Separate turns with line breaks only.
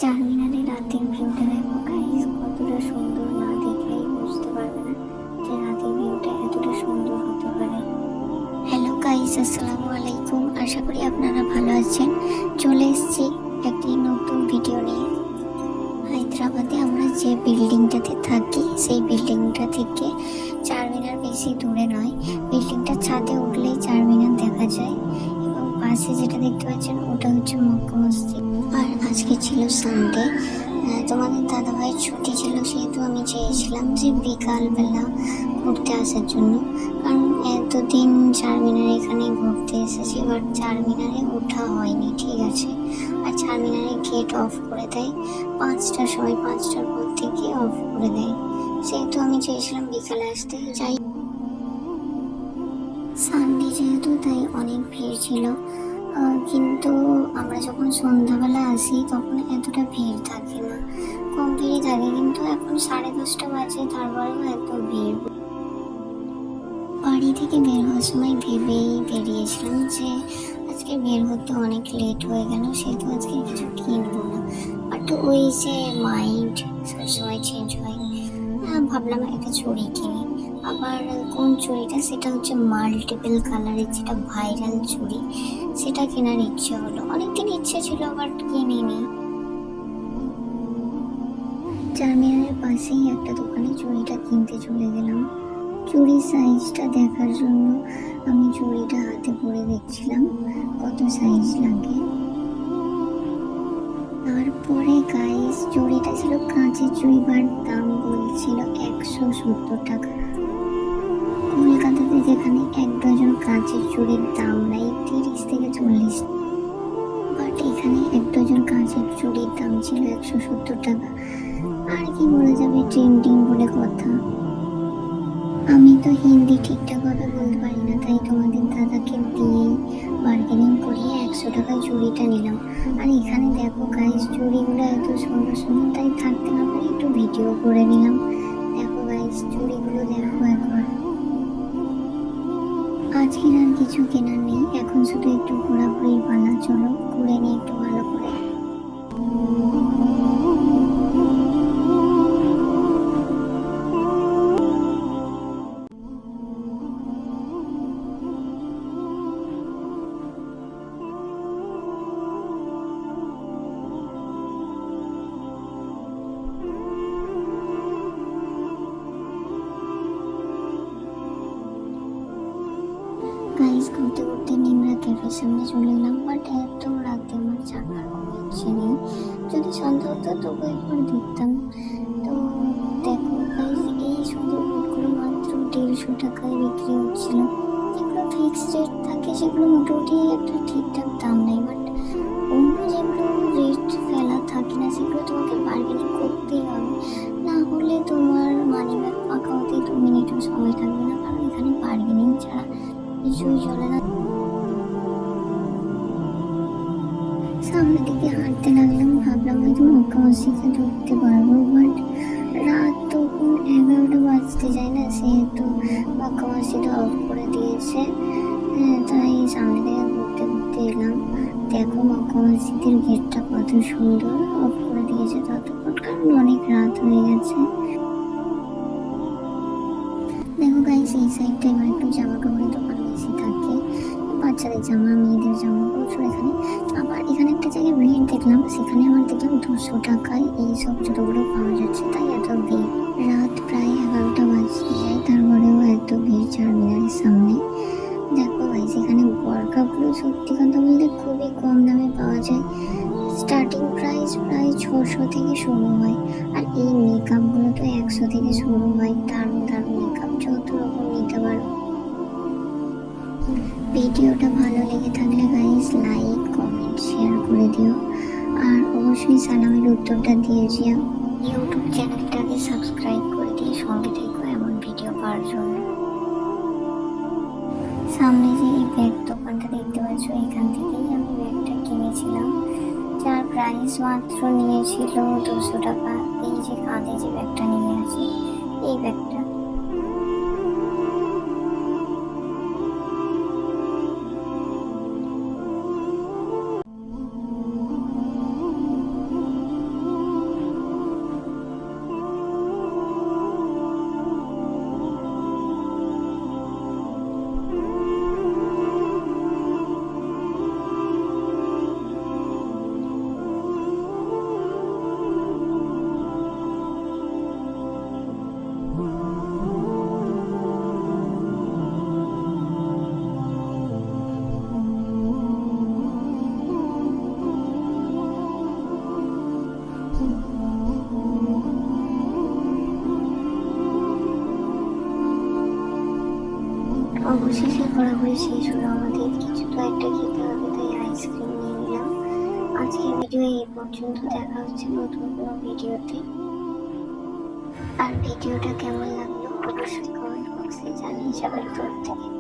চারমিনারে রাতের ভিউটা দেখো গাইস, কতটা সুন্দর। না দেখলেই বুঝতে পারবে না যে রাতের ভিউটা এতটা সুন্দর হতে পারে। হ্যালো গাইস, আসসালামু আলাইকুম। আশা করি আপনারা ভালো আছেন। চলে এসেছি একটি নতুন ভিডিও নিয়ে। হায়দ্রাবাদে আমরা যে বিল্ডিংটাতে থাকি সেই বিল্ডিংটা থেকে চারমিনার বেশি দূরে নয়। বিল্ডিংটার ছাদে উঠলেই চারমিনার দেখা যায় এবং পাশে যেটা দেখতে পাচ্ছেন ওটা হচ্ছে মক্কা মসজিদ। আর আজকে ছিল সানডে, তোমাদের দাদাভাইয়ের ছুটি ছিল, সেহেতু আমি চেয়েছিলাম যে বিকালবেলা ঘুরতে আসার জন্য। কারণ এতদিন চারমিনারে এখানে ঘুরতে এসেছি, বাট চারমিনারে ওঠা হয়নি, ঠিক আছে। আর চারমিনারে গেট অফ করে দেয় 5টার সময়, 5টার পর থেকে অফ করে দেয়, সেহেতু আমি চেয়েছিলাম বিকালে আসতে। যাই সানডে যেহেতু, তাই অনেক ভিড় ছিল। কিন্তু আমরা যখন সন্ধ্যাবেলা আসি তখন এতটা ভিড় থাকে না, কম ভিড়ই থাকে। কিন্তু এখন 10:30 বাজে, তারপরেও এত ভিড়। বাড়ি থেকে বের হওয়ার সময় ভেবেই বেরিয়েছিলাম যে আজকে বের হতে অনেক লেট হয়ে গেল, সেহেতু আজকে কিছু কিনবো না। বাট ওই যে মাইন্ড সবসময় চেঞ্জ হয়, ভাবলাম একটা চুড়ি কিনি। আবার কোন চুড়িটা, সেটা হচ্ছে মাল্টিপল কালারের যেটা ভাইরাল চুড়ি, সেটা কেনার ইচ্ছে হলো। অনেকদিন ইচ্ছে ছিল বাট কিনিনি। চারমিনারের পাশেই একটা দোকানে চুড়িটা কিনতে চলে গেলাম। চুড়ির সাইজটা দেখার জন্য আমি চুড়িটা হাতে পরে দেখছিলাম কত সাইজ লাগে। তারপরে গাইস, চুড়িটা ছিল কাঁচের চুড়ি, বাট দাম বলছিল 170 টাকা। কলকাতাতে যেখানে 1 ডজন কাঁচের চুড়ির দাম নাই 30 থেকে 40, বাট এখানে 1 ডজন কাঁচের চুড়ির দাম ছিল 170 টাকা। আর কি বলা যাবে, ট্রেন্ডিং বলে কথা। আমি তো হিন্দি ঠিকঠাক ভাবে বলতে পারি না, তাই তোমাদের দাদাকে দিয়েই বার্গেনিং করিয়ে 100 টাকায় চুড়িটা নিলাম। আর এখানে দেখো গাইস, চুড়িগুলো এত সুন্দর সুন্দর, তাই থাকতে না পারে একটু ভিডিও করে নিলাম। দেখো গাইস, চুড়িগুলো দেখো একবার। আজকের আর কিছু কেনার নেই, এখন শুধু একটু ঘোরাঘুরির পালা। চলো ঘুরে নিই একটু ভালো করে। গাইস, ঘুরতে ঘুরতে নিমরা ক্যাফের সামনে চলে এলাম, বাট এত রাতে আমার চাকার কোনো ইচ্ছে নেই। যদি সন্ধ্যা হতো তবু একবার দেখতাম। তো দেখো গাইস, এই সুন্দর বুটগুলো মাত্র 150 টাকায় বিক্রি হচ্ছিল। যেগুলো ফিক্সড রেট থাকে সেগুলো মোটামুটি একটা ঠিকঠাক দাম নেই, বাট অন্য যেগুলো রেট ফেলা থাকে না সেগুলো তোমাকে বার্গেনিং করতেই হবে, না হলে তোমার মানি ব্যাগ ফাঁকা হতে 2 মিনিটও সময় লাগবে না। কারণ এখানে বার্গেনিং ছাড়া কিছুই চলে না। সামনের দিকে হাঁটতে লাগলাম, ভাবলাম হয়তো মক্কা মসজিদে ঢুকতে পারবো, বাট রাত তখন 11টা বাজতে যায় না, সেহেতু মক্কা মসজিদে অফ করে দিয়েছে। তাই সামনে থেকে ঘুরতে ঘুরতে এলাম। দেখো মক্কা মসজিদের গেটটা কত সুন্দর, অফ করে দিয়েছে ততক্ষণ, কারণ অনেক রাত হয়ে গেছে। দেখো গাইস, এই সাইডটা এবার একটু জামা কাপড়ের দোকান বেশি থাকে, বাচ্চাদের জামা, মেয়েদের জামা, প্রচুর এখানে। আবার এখানে একটা জায়গায় ভিড় দেখলাম, সেখানে আমার দেখলাম 200 টাকায় এইসব জুতোগুলো পাওয়া যাচ্ছে, তাই এত ভিড়। রাত প্রায় 11টা বাজতে যায়, তারপরেও এত ভিড় চারমিনারের সামনে। দেখো গাইস, এখানে বরকাগুলো সত্যি কথা বলতে খুবই কম দামে পাওয়া যায়। স্টার্টিং প্রাইস প্রায় 600 থেকে শুরু হয়। আর এই মেকআপগুলো তো 100 থেকে শুরু হয়। দারুণ দারুণ মেকআপ, যত রকম নিতে পারো। ভিডিওটা ভালো লেগে থাকলে গাইস লাইক, কমেন্ট, শেয়ার করে দিও। আর অবশ্যই সালামের উত্তরটা দিয়ে যেও। ইউটিউব চ্যানেলটাকে সাবস্ক্রাইব করে দিয়ে সঙ্গে থেকো এমন ভিডিও পাওয়ার জন্য। সামনে যে এই ব্যাগ দোকানটা দেখতে পাচ্ছ, এখান থেকেই আমি ব্যাগটা কিনেছিলাম, যার প্রাইস মাত্র নিয়েছিল 200 টাকা। এই যে কাঁধে যে ব্যাগটা নিয়ে আছে, এই ব্যাগটা। অবশেষে ঘোরাঘুরি শেষ হলো আমাদের, কিছু তো একটা খেতে হবে, তাই আইসক্রিম নিয়ে নিলাম। আজকের ভিডিও এই পর্যন্ত, দেখা হচ্ছে নতুন কোনো ভিডিওতে। আর ভিডিওটা কেমন লাগলো অবশ্যই কমেন্ট বক্সে জানিয়ে যাবেন তরফ থেকে।